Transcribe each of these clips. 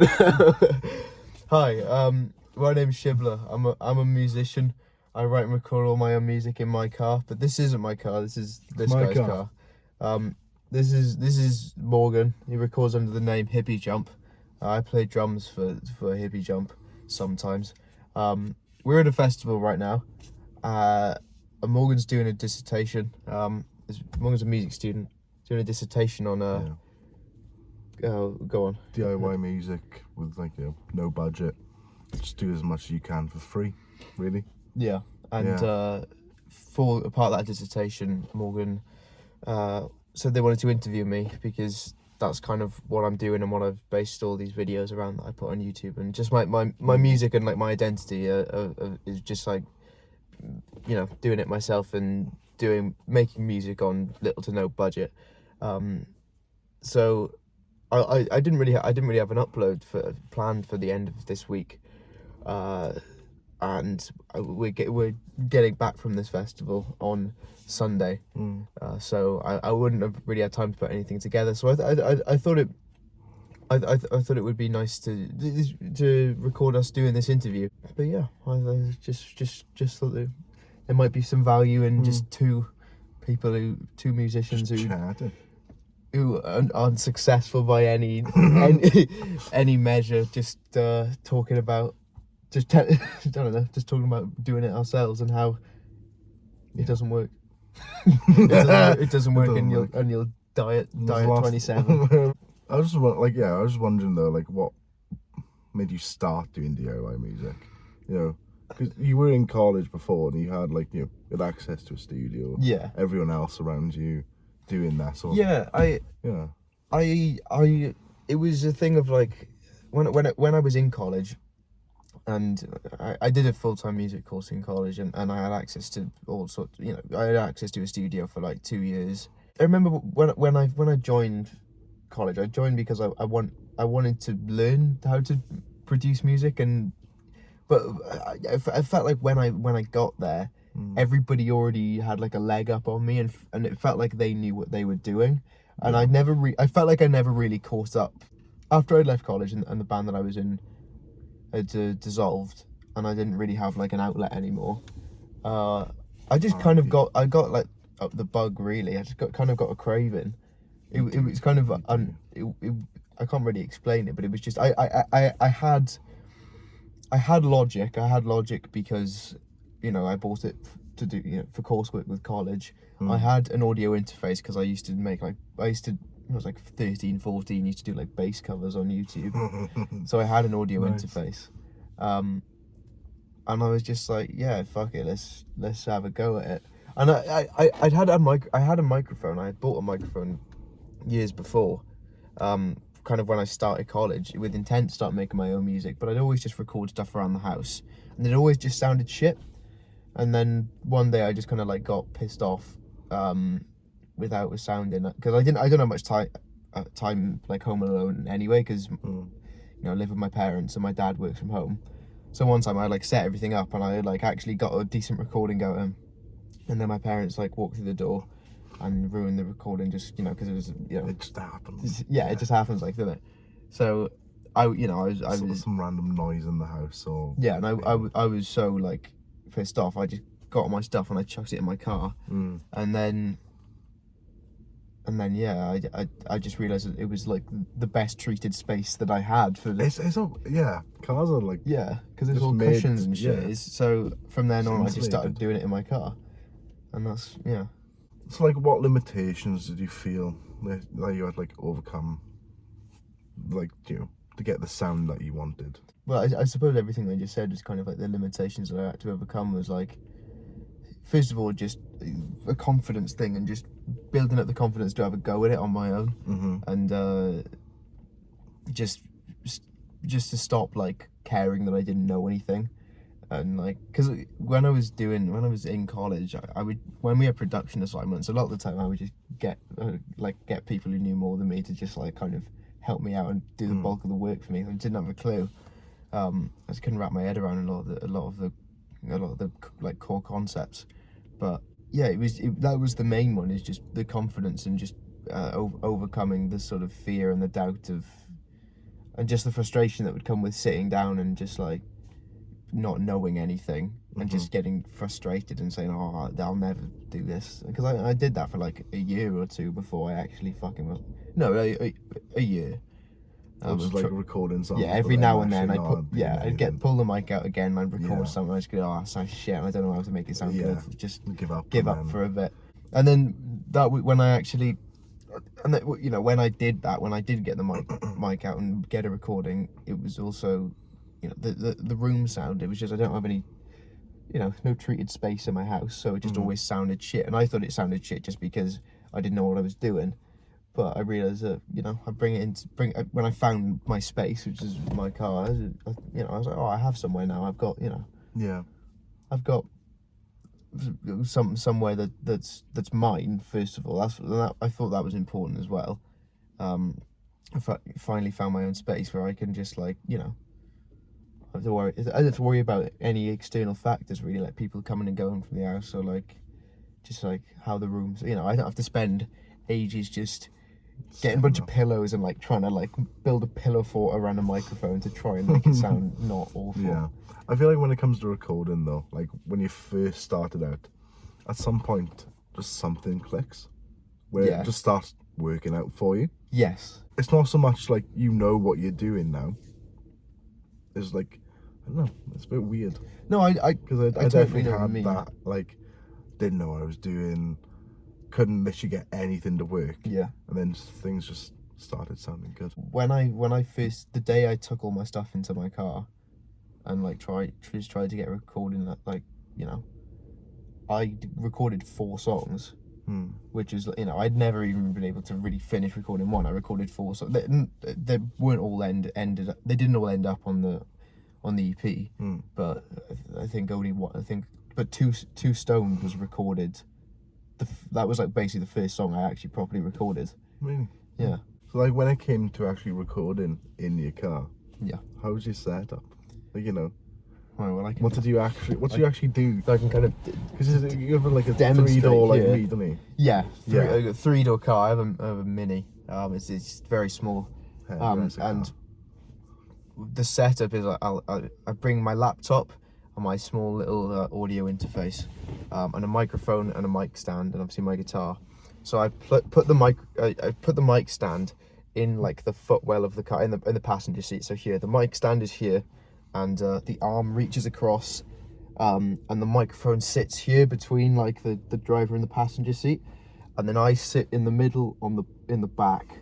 it. Hi, my name's Shibbler. I'm a musician. I write and record all my own music in my car, but this isn't my car. This is this My guy's car. This is Morgan. He records under the name Hippie Jump. I play drums for Hippie Jump sometimes. We're at a festival right now. And Morgan's doing a dissertation. Morgan's a music student doing a dissertation on go on. DIY music with no budget. Just do as much as you can for free, really. Yeah, and for a part of that dissertation, Morgan said they wanted to interview me because that's kind of what I'm doing and what I've based all these videos around that I put on YouTube, and just my music and like my identity is just like, you know, doing it myself and making music on little to no budget. So I didn't really have an upload planned for the end of this week, and we're getting back from this festival on Sunday, so I wouldn't have really had time to put anything together. So I thought it would be nice to record us doing this interview. But yeah, I just thought that there might be some value in just two musicians who aren't successful by any measure, just talking about talking about doing it ourselves and how it doesn't work. It doesn't work, and you'll die at 27. I was just wondering though, like, what made you start doing DIY music? You know, because you were in college before and you had you had access to a studio. Yeah. Everyone else around you doing that sort of. Yeah. It was a thing of like when I was in college, and I did a full-time music course in college, and I had access to all sorts. You know, I had access to a studio for like 2 years. I remember when I joined college, I joined because I wanted to learn how to produce music, but I felt like when I got there, everybody already had like a leg up on me, and it felt like they knew what they were doing, and I felt like I never really caught up. After I left college and the band that I was in had dissolved, and I didn't really have like an outlet anymore, I just kind of got like the bug, really. I just got a craving. It was kind of I can't really explain it, but it was just I had logic. I had logic because, you know, I bought it to do, you know, for coursework with college. I had an audio interface because I used to I was like 13, 14, used to do like bass covers on YouTube. So I had an audio interface. And I was just like, yeah, fuck it, let's have a go at it. And I had a microphone. I had bought a microphone years before, kind of when I started college, with intent to start making my own music, but I'd always just record stuff around the house, and it always just sounded shit. And then one day I just kind of like got pissed off with how it was sounding, because I don't have much time like home alone anyway, because you know, I live with my parents and my dad works from home. So one time I like set everything up and I like actually got a decent recording going, and then my parents like walked through the door and ruined the recording, just, you know, because it was, you know, it just happens. Yeah, it just happens, like, doesn't it? So I was some random noise in the house, or and I was so like pissed off. I just got all my stuff and I chucked it in my car, and then yeah, I just realized that it was like the best treated space that I had for the. Cars are like, because it's all cushions and shit. Yeah. So from then on, I just started doing it in my car, and that's So like, what limitations did you feel that you had like overcome, like, you know, to get the sound that you wanted? Well, I suppose everything I just said was kind of like the limitations that I had to overcome. Was like, first of all, just a confidence thing, and just building up the confidence to have a go at it on my own, and just to stop like caring that I didn't know anything. And like, because when I was in college, I would, when we had production assignments, a lot of the time I would just get people who knew more than me to just like kind of help me out and do the bulk of the work for me. I didn't have a clue. I just couldn't wrap my head around a lot of the like core concepts. But yeah, that was the main one, is just the confidence and just overcoming the sort of fear and the doubt and just the frustration that would come with sitting down and just like not knowing anything and just getting frustrated and saying, oh, I'll never do this, because I did that for like a year or two before I actually fucking was, no, a year. Just like recording songs. Yeah, every now and then I'd pull the mic out again, I'd record Yeah. something, I just go, oh, it sounds shit, I don't know how to make it sound Yeah. good, just give up for a bit. And then when I actually, and that, you know, when I did get the mic out and get a recording, it was also, you know, the room sound, it was just, I don't have any, you know, no treated space in my house, so it just always sounded shit, and I thought it sounded shit just because I didn't know what I was doing. But I realised that, you know, when I found my space, which is my car, you know, I was like, oh, I have somewhere now. I've got, you know, Yeah. I've got somewhere that's mine. First of all, I thought that was important as well. I finally found my own space where I can just, like, you know, I don't have to worry about any external factors really, like people coming and going from the house, or like just like how the rooms, you know, I don't have to spend ages just getting a bunch of pillows and like trying to like build a pillow fort around a microphone to try and make it sound not awful. Yeah. I feel like when it comes to recording though, like when you first started out, at some point just something clicks where it just starts working out for you. Yes. It's not so much like you know what you're doing now. It's like, I don't know, it's a bit weird. No, I Because I totally definitely know what you had mean. that, like, didn't know what I was doing, couldn't literally get anything to work. Yeah. And then things just started sounding good. When I first, the day I took all my stuff into my car and like tried to get a recording, like, you know, I recorded 4 songs, which is, you know, I'd never even been able to really finish recording one. I recorded 4 songs. They weren't all ended up, they didn't all end up on the EP, but I think only one. But two Stone was recorded. That was like basically the first song I actually properly recorded. Really? Yeah. So like when it came to actually recording in your car, Yeah. how was your setup? Like, you know, Well, what do you actually do? I can kind of Because you have like a demonstrate 3-door like here. me, don't you? Yeah. Yeah. I got 3-door car. I have a Mini. It's very small. And the setup is I bring my laptop and my small little audio interface, and a microphone and a mic stand, and obviously my guitar. So I put the mic stand in like the footwell of the car, in the passenger seat. So here the mic stand is here, and the arm reaches across, and the microphone sits here between like the driver and the passenger seat, and then I sit in the middle in the back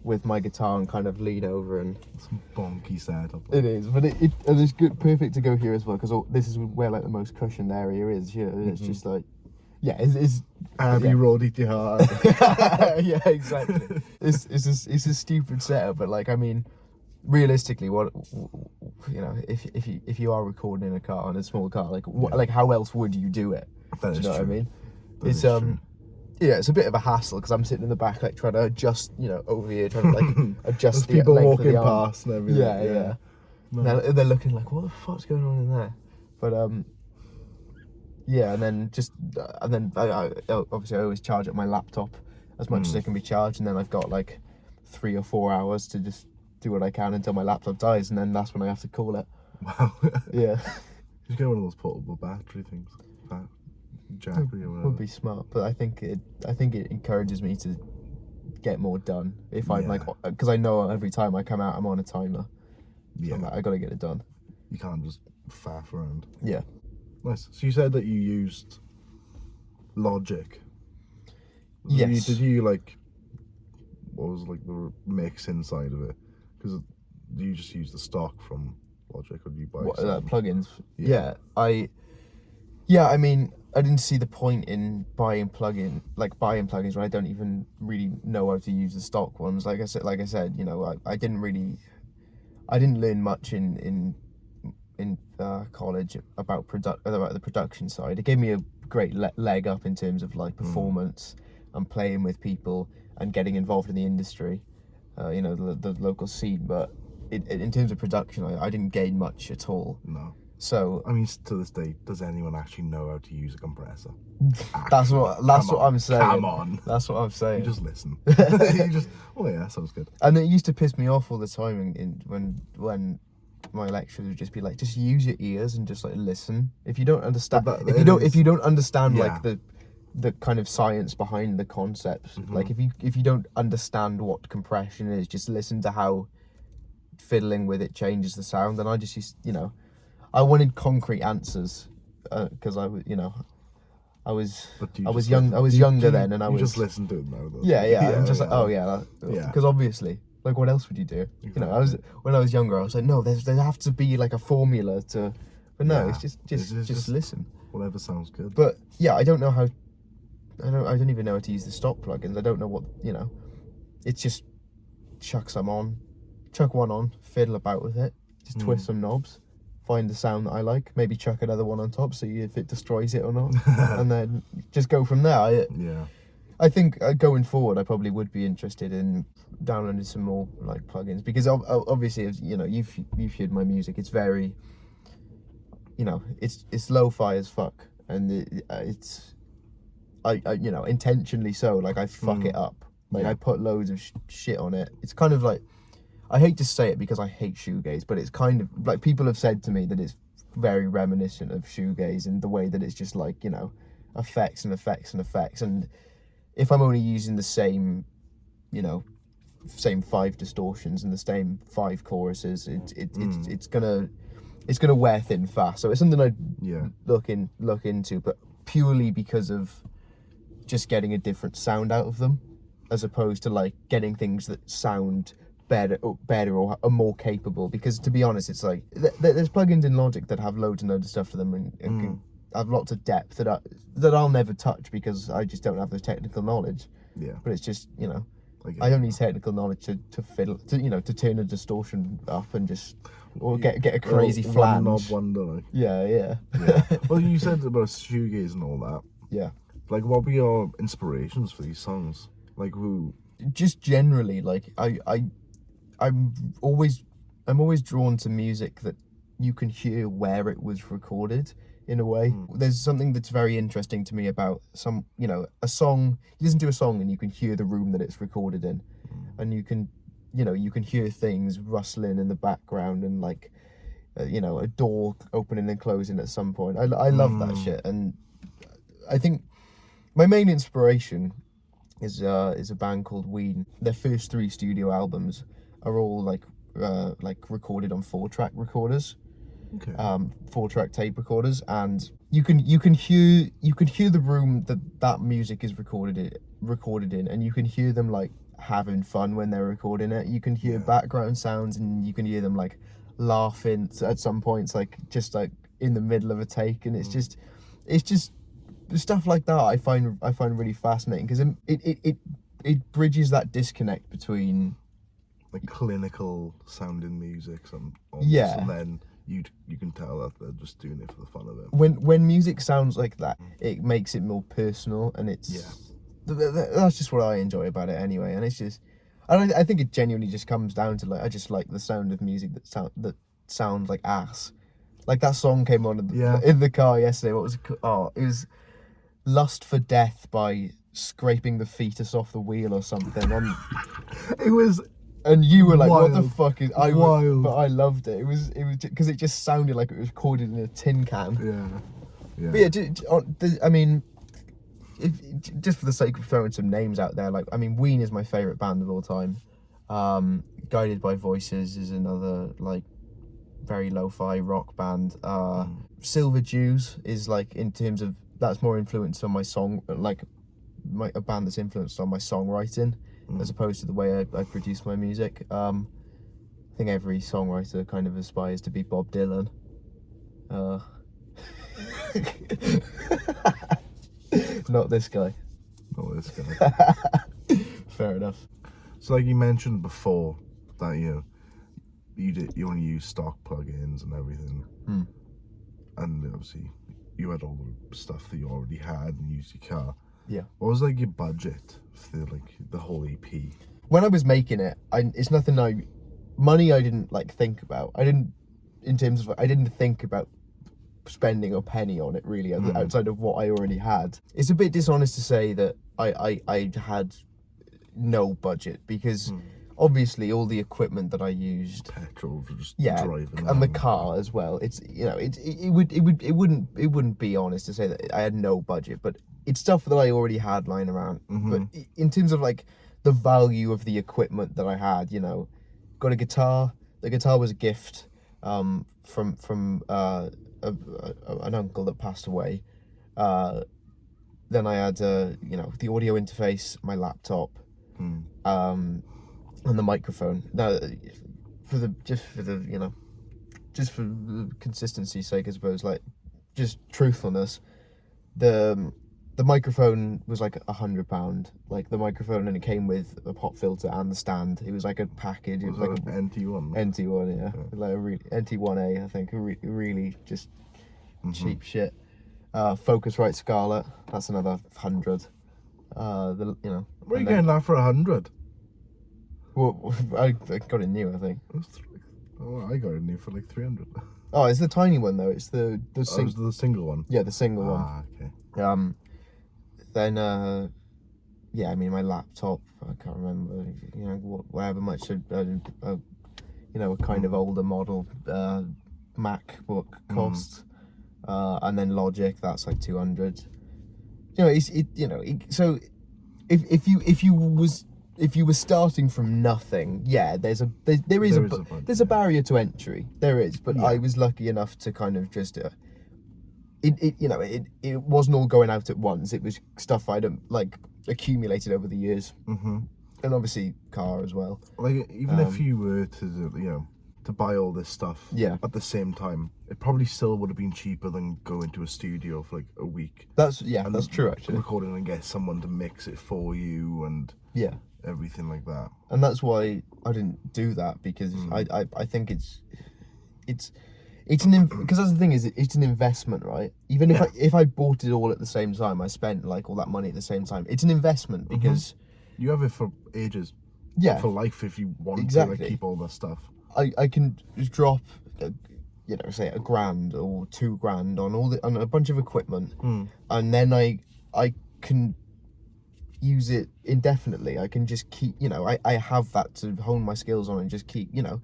with my guitar and kind of lean over. And some bonky setup. it is, but it's good, perfect to go here as well, because this is where like the most cushioned area is here. It's just like, yeah, it's Abbey Road it your heart. yeah, exactly. It's a stupid setup, but like, I mean, realistically, what, you know, if you are recording in a car, in a small car, like like how else would you do it? That Do is you know true. what I mean? That It's is true. yeah, it's a bit of a hassle because I'm sitting in the back, like trying to adjust, you know, over here, trying to like adjust the There's people length of walking the arm. past and everything. Yeah. No. They're looking like, what the fuck's going on in there? But yeah, and then I obviously I always charge up my laptop as much as it can be charged, and then I've got like 3 or 4 hours to just do what I can until my laptop dies, and then that's when I have to call it. Wow. Yeah. Just get one of those portable battery things. Jackery or whatever. Would be smart, but I think it encourages me to get more done if I'm like, because I know every time I come out I'm on a timer. Yeah. I'm like, I gotta get it done. You can't just faff around. Yeah. Nice. So you said that you used Logic. Yes. Did you like, what was like the mix inside of it? Because you just use the stock from Logic, or do you buy some? Plugins? Yeah. I mean, I didn't see the point in buying plugins when I don't even really know how to use the stock ones. Like I said, you know, I didn't learn much in college about the production side. It gave me a great leg up in terms of like performance and playing with people and getting involved in the industry, you know, the local scene. But in terms of production, I didn't gain much at all. No. So I mean, to this day, does anyone actually know how to use a compressor? that's what I'm saying. Come on. That's what I'm saying. You just listen. You just, oh yeah, that sounds good. And it used to piss me off all the time when my lecturers would just be like, just use your ears and just like listen. If you don't understand, if you don't understand like the kind of science behind the concepts, like if you don't understand what compression is, just listen to how fiddling with it changes the sound. And I just used, I wanted concrete answers because I was younger then, and you just listen to it now. Though. Yeah. I'm just like, oh yeah, because obviously, like, what else would you do? Exactly. When I was younger, I was like, no, there have to be like a formula to, but no, it's just listen. Whatever sounds good. But yeah, I don't know how. I don't even know how to use the stop plugins. I don't know what It's just chuck one on, fiddle about with it, just twist some knobs. Find the sound that I like, maybe chuck another one on top, see if it destroys it or not, and then just go from there. I think going forward, I probably would be interested in downloading some more like plugins, because obviously, you've heard my music. It's very, it's lo-fi as fuck, and it's intentionally so. Like I fuck it up. Like I put loads of shit on it. It's kind of like, I hate to say it because I hate shoegaze, but it's kind of like, people have said to me that it's very reminiscent of shoegaze in the way that it's just like, effects and effects and effects. And if I'm only using the same 5 distortions and the same 5 choruses, it's gonna wear thin fast. So it's something I'd look into, but purely because of just getting a different sound out of them, as opposed to like getting things that sound better or are more capable. Because to be honest, it's like there's plugins in Logic that have loads and loads of stuff to them and can have lots of depth that I'll never touch because I just don't have the technical knowledge. But it's just I don't need technical knowledge to fiddle to turn a distortion up and just get a crazy flange. One knob wonder. Like. Yeah. Well, you said about shoegaze and all that. Yeah. Like, what were your inspirations for these songs? Like, who? Just generally, like I'm always drawn to music that you can hear where it was recorded in a way. There's something that's very interesting to me about a song. You listen to a song and you can hear the room that it's recorded in, and you can hear things rustling in the background and like a door opening and closing at some point. I love that shit, and I think my main inspiration is a band called Ween. Their first 3 studio albums are all like recorded on 4-track recorders, 4-track tape recorders, and you can hear the room that music is recorded in, and you can hear them like having fun when they're recording it. You can hear background sounds, and you can hear them like laughing at some points, like just like in the middle of a take, and it's just stuff like that I find really fascinating, because it bridges that disconnect between like clinical sounding music, and then you can tell that they're just doing it for the fun of it. When music sounds like that, it makes it more personal, and that's just what I enjoy about it anyway. And it's just, I think it genuinely just comes down to like, I just like the sound of music that sounds like ass. Like that song came on in the car yesterday. What was it called? Oh, it was Lust for Death by Scraping the Fetus Off the Wheel or something. And it was. And you were like, wild. "What the fuck is?" Wild. But I loved it. It was because it just sounded like it was recorded in a tin can. Yeah. But I mean, just for the sake of throwing some names out there, like, I mean, Ween is my favorite band of all time. Guided by Voices is another like very lo-fi rock band. Silver Jews is like, in terms of, that's more influenced on my song, like a band that's influenced on my songwriting. As opposed to the way I produce my music. I think every songwriter kind of aspires to be Bob Dylan. Not this guy. Fair enough. So like you mentioned before that you only use stock plugins and everything, and obviously you had all the stuff that you already had and used your car. Yeah. What was like your budget for the whole EP? When I was making it, it's nothing money I didn't like think about. I didn't think about spending a penny on it really, outside of what I already had. It's a bit dishonest to say that I had no budget, because obviously all the equipment that I used, petrol for just yeah, driving, and the car as well. It's, you know, it wouldn't be honest to say that I had no budget, but it's stuff that I already had lying around. But in terms of like the value of the equipment that I had, you know, got a guitar. The guitar was a gift from an uncle that passed away. Then I had you know, the audio interface, my laptop, and the microphone. Now, for the you know, just for the consistency's sake, I suppose, like, just truthfulness, the microphone was like £100. Like, the microphone, and it came with a pop filter and the stand. It was like a package. It was like an NT1. NT1, yeah. Like a NT1A, I think. Really just cheap shit. Focusrite Scarlett, that's another 100. You know. Where are you getting that for 100? Well, I got it new, I think. Oh, I got it new for like 300. Oh, it's the tiny one though. It's the single one. Yeah, the single one. Ah, okay. Then yeah, I mean, my laptop, I can't remember, you know, whatever much you know, a kind of older model MacBook cost. And then Logic, that's like 200. You know, so if you were starting from nothing, yeah, there is a barrier to entry. There is, but I was lucky enough to kind of just you know, it wasn't all going out at once. It was stuff I'd like accumulated over the years, and obviously car as well. Like, even if you were to, you know, to buy all this stuff at the same time, it probably still would have been cheaper than going to a studio for like a week. That's true, actually. Recording and get someone to mix it for you and everything like that. And that's why I didn't do that, because I think it's because that's the thing, is it's an investment, right? Even if I bought it all at the same time, I spent like all that money at the same time. It's an investment, because you have it for ages. Yeah, for life, if you want to like, keep all that stuff. I can just drop, you know, say $1,000 or $2,000 on a bunch of equipment, and then I can use it indefinitely. I can just keep, you know, I have that to hone my skills on and just keep, you know,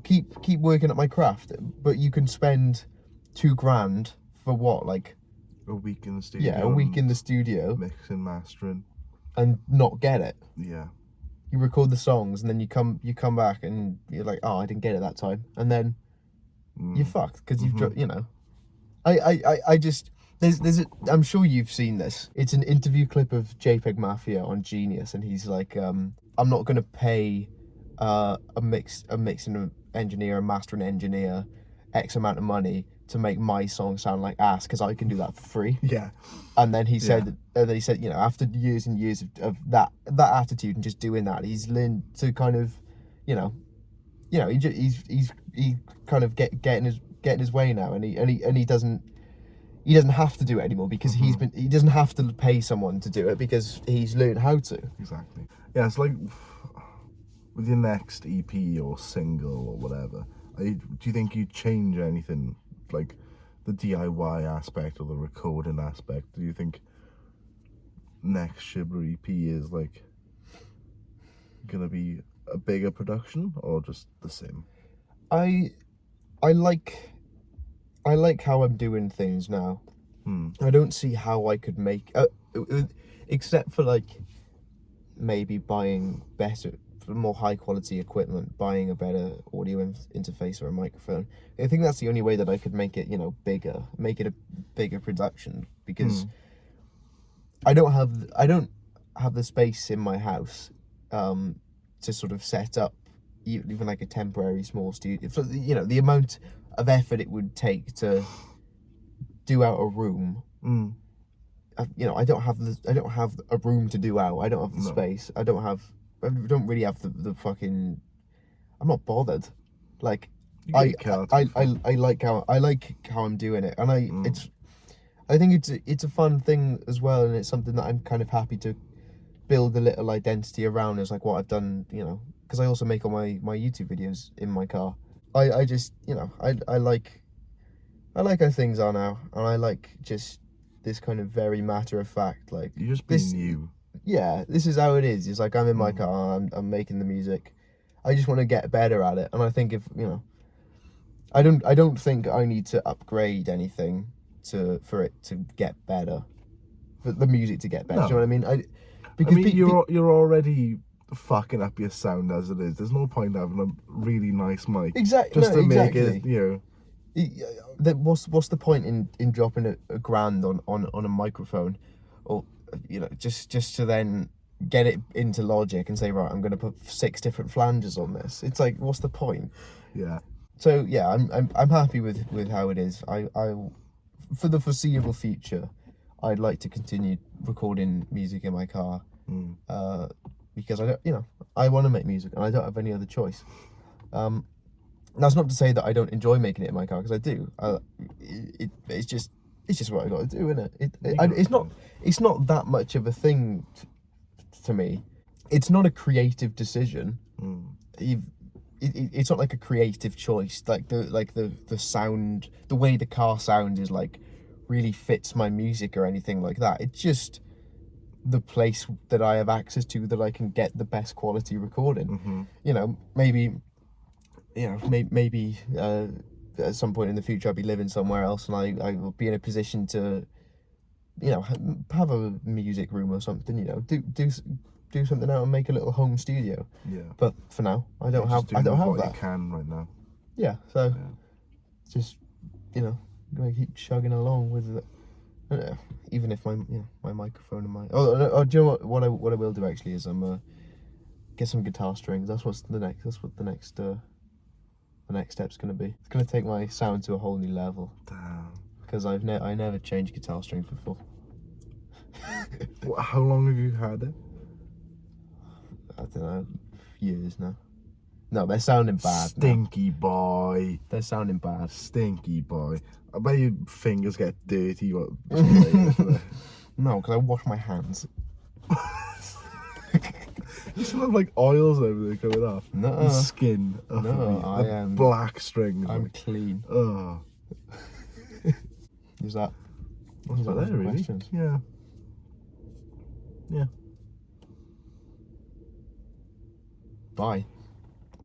keep working at my craft. But you can spend $2,000 for what, like a week in the studio? Yeah, a week in the studio, mixing, mastering, and not get it. Yeah. You record the songs, and then you come back and you're like, oh, I didn't get it that time, and then you're fucked, because you've you know. I just I'm sure you've seen this. It's an interview clip of JPEG Mafia on Genius, and he's like, I'm not gonna pay a mixing engineer, a mastering engineer, X amount of money to make my song sound like ass, because I can do that for free. Yeah. And then he said, you know, after years and years of that attitude and just doing that, he's learned to kind of, you know, he's kind of getting his way now, and he doesn't have to do it anymore, because he doesn't have to pay someone to do it, because he's learned how to. Exactly. Yeah, it's like with your next EP or single or whatever, do you think you'd change anything, like the DIY aspect or the recording aspect? Do you think next Shibbler EP is like gonna be a bigger production or just the same? I like how I'm doing things now. I don't see how I could make except for like maybe buying better, more high quality equipment, buying a better audio interface or a microphone. I think that's the only way that I could make it, you know, make it a bigger production, because I don't have the space in my house to sort of set up even like a temporary small studio. For, you know, the amount of effort it would take to do out a room. You know, I don't have a room to do out. I don't have the space. I don't really have the fucking. I'm not bothered. Like, I like how I'm doing it, and I think it's a fun thing as well, and it's something that I'm kind of happy to build a little identity around, is like what I've done, you know, because I also make all my YouTube videos in my car. I just, you know, I like I like how things are now, and I like just this kind of very matter of fact, like You're just this. being you. Yeah, this is how it is. It's like I'm in my car, I'm making the music. I just want to get better at it, and I think if I don't think I need to upgrade anything for it to get better, for the music to get better. No. Do you know what I mean? I mean, you're already fucking up your sound as it is. There's no point having a really nice mic exactly just to make exactly. it, What's the point in dropping a grand on a microphone, or just to then get it into Logic and say, right, I'm going to put 6 different flanges on this. It's like, what's the point? Yeah. So yeah, I'm happy with how it is. I for the foreseeable future, I'd like to continue recording music in my car, because I want to make music and I don't have any other choice. That's not to say that I don't enjoy making it in my car, because I do. It's just what I got to do, isn't it? It's not that much of a thing to me. It's not a creative decision. It's not like a creative choice. Like the sound, the way the car sound is like really fits my music or anything like that. It's just the place that I have access to that I can get the best quality recording. Maybe at some point in the future I'll be living somewhere else and I will be in a position to have a music room or something, do something out and make a little home studio. Yeah. But for now, I don't have what that. You can right now. Yeah. So just gonna keep chugging along with it. Even if my microphone and my do you know what I will do actually is get some guitar strings. That's what the next step's gonna be. It's gonna take my sound to a whole new level. Damn. Because I never changed guitar strings before. How long have you had it? I don't know, years now. No, they're sounding bad. Stinky boy. They're sounding bad. Stinky boy. I bet your fingers get dirty. No, because I wash my hands. You still have like oils and everything coming off. No. Your skin. No, I am. Black strings. I'm clean. Oh. Is that? What's that there, really? Questions? Yeah. Yeah. Bye.